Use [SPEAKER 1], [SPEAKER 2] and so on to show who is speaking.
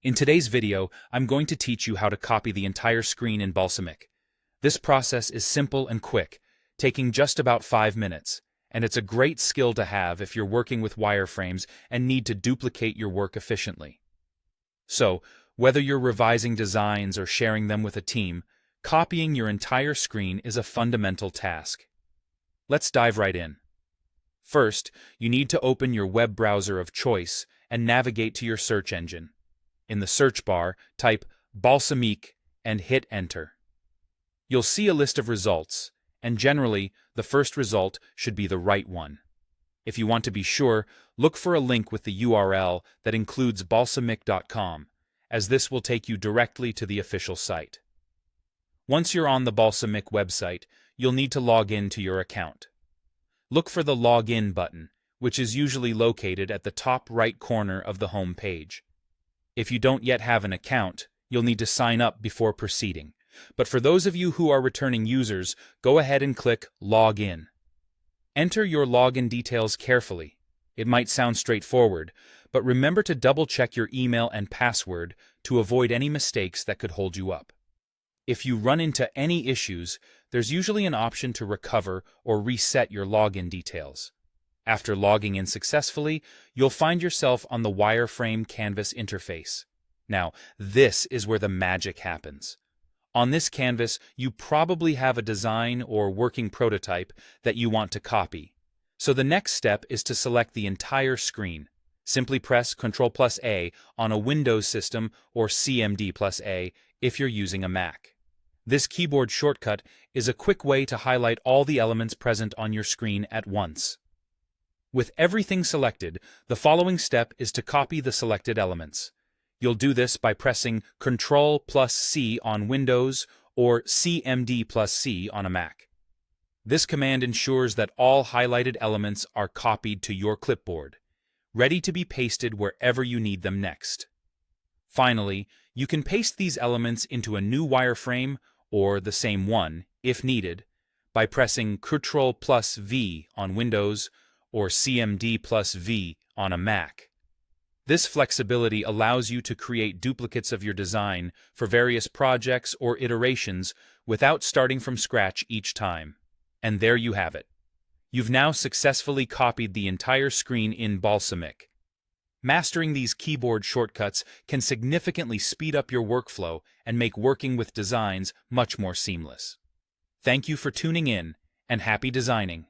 [SPEAKER 1] In today's video, I'm going to teach you how to copy the entire screen in Balsamiq. This process is simple and quick, taking just about 5 minutes, and it's a great skill to have if you're working with wireframes and need to duplicate your work efficiently. So, whether you're revising designs or sharing them with a team, copying your entire screen is a fundamental task. Let's dive right in. First, you need to open your web browser of choice and navigate to your search engine. In the search bar, type Balsamiq and hit Enter. You'll see a list of results, and generally, the first result should be the right one. If you want to be sure, look for a link with the URL that includes balsamiq.com, as this will take you directly to the official site. Once you're on the Balsamiq website, you'll need to log in to your account. Look for the Login button, which is usually located at the top right corner of the home page. If you don't yet have an account, you'll need to sign up before proceeding. But for those of you who are returning users, go ahead and click Log In. Enter your login details carefully. It might sound straightforward, but remember to double-check your email and password to avoid any mistakes that could hold you up. If you run into any issues, there's usually an option to recover or reset your login details. After logging in successfully, you'll find yourself on the wireframe canvas interface. Now, this is where the magic happens. On this canvas, you probably have a design or working prototype that you want to copy. So the next step is to select the entire screen. Simply press Ctrl+A on a Windows system or CMD+A if you're using a Mac. This keyboard shortcut is a quick way to highlight all the elements present on your screen at once. With everything selected, the following step is to copy the selected elements. You'll do this by pressing Ctrl+C on Windows or CMD+C on a Mac. This command ensures that all highlighted elements are copied to your clipboard, ready to be pasted wherever you need them next. Finally, you can paste these elements into a new wireframe or the same one, if needed, by pressing Ctrl+V on Windows or CMD+V on a Mac. This flexibility allows you to create duplicates of your design for various projects or iterations without starting from scratch each time. And there you have it. You've now successfully copied the entire screen in Balsamiq. Mastering these keyboard shortcuts can significantly speed up your workflow and make working with designs much more seamless. Thank you for tuning in, and happy designing!